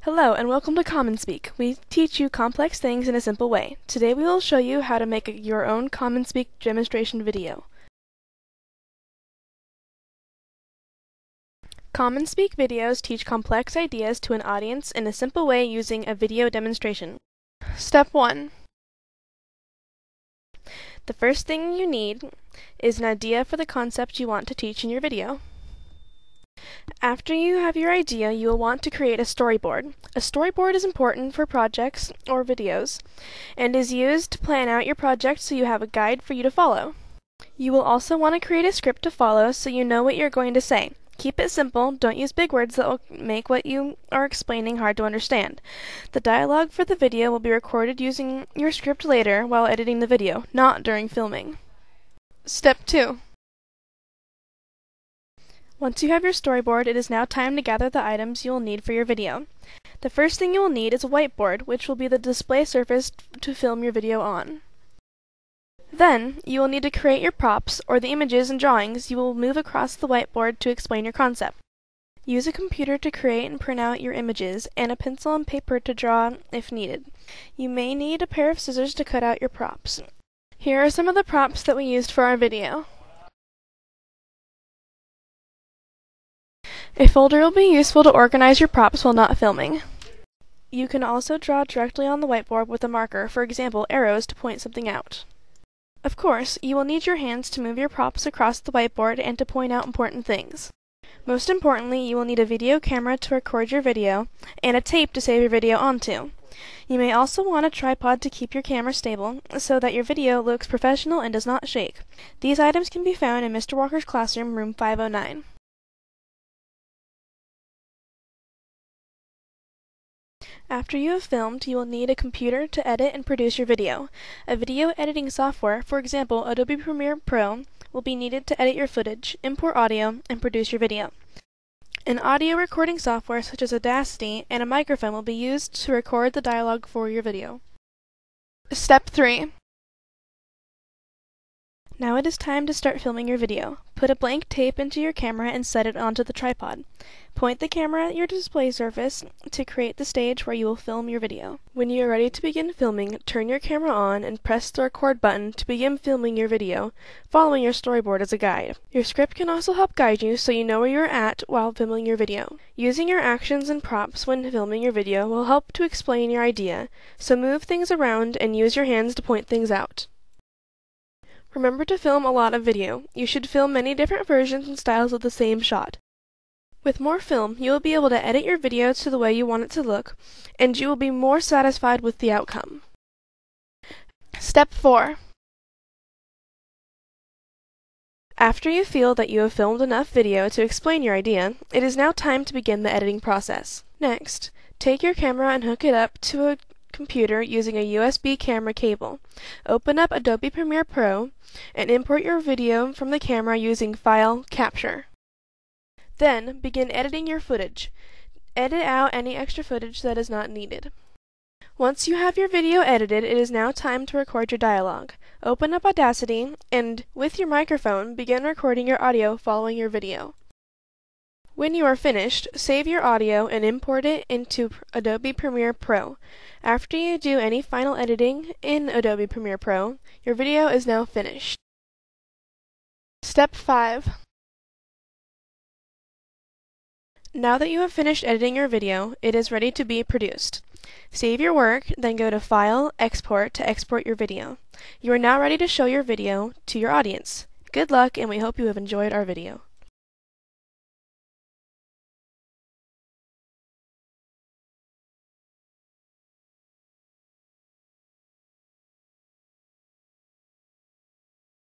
Hello and welcome to Common Speak. We teach you complex things in a simple way. Today we will show you how to make your own Common Speak demonstration video. Common Speak videos teach complex ideas to an audience in a simple way using a video demonstration. Step 1. The first thing you need is an idea for the concept you want to teach in your video. After you have your idea, you will want to create a storyboard. A storyboard is important for projects or videos and is used to plan out your project so you have a guide for you to follow. You will also want to create a script to follow so you know what you're going to say. Keep it simple, don't use big words that will make what you are explaining hard to understand. The dialogue for the video will be recorded using your script later while editing the video, not during filming. Step 2. Once you have your storyboard, it is now time to gather the items you will need for your video. The first thing you will need is a whiteboard, which will be the display surface to film your video on. Then, you will need to create your props, or the images and drawings you will move across the whiteboard to explain your concept. Use a computer to create and print out your images, and a pencil and paper to draw if needed. You may need a pair of scissors to cut out your props. Here are some of the props that we used for our video. A folder will be useful to organize your props while not filming. You can also draw directly on the whiteboard with a marker, for example, arrows to point something out. Of course, you will need your hands to move your props across the whiteboard and to point out important things. Most importantly, you will need a video camera to record your video and a tape to save your video onto. You may also want a tripod to keep your camera stable so that your video looks professional and does not shake. These items can be found in Mr. Walker's classroom, room 509. After you have filmed, you will need a computer to edit and produce your video. A video editing software, for example Adobe Premiere Pro, will be needed to edit your footage, import audio, and produce your video. An audio recording software such as Audacity and a microphone will be used to record the dialogue for your video. Step 3. Now it is time to start filming your video. Put a blank tape into your camera and set it onto the tripod. Point the camera at your display surface to create the stage where you will film your video. When you are ready to begin filming, turn your camera on and press the record button to begin filming your video, following your storyboard as a guide. Your script can also help guide you so you know where you are at while filming your video. Using your actions and props when filming your video will help to explain your idea, so move things around and use your hands to point things out. Remember to film a lot of video. You should film many different versions and styles of the same shot. With more film, you will be able to edit your video to the way you want it to look, and you will be more satisfied with the outcome. Step 4. After you feel that you have filmed enough video to explain your idea, it is now time to begin the editing process. Next, take your camera and hook it up to a computer using a USB camera cable. Open up Adobe Premiere Pro and import your video from the camera using File, Capture. Then, begin editing your footage. Edit out any extra footage that is not needed. Once you have your video edited, it is now time to record your dialogue. Open up Audacity and, with your microphone, begin recording your audio following your video. When you are finished, save your audio and import it into Adobe Premiere Pro. After you do any final editing in Adobe Premiere Pro, your video is now finished. Step 5. Now that you have finished editing your video, it is ready to be produced. Save your work, then go to File, Export to export your video. You are now ready to show your video to your audience. Good luck, and we hope you have enjoyed our video.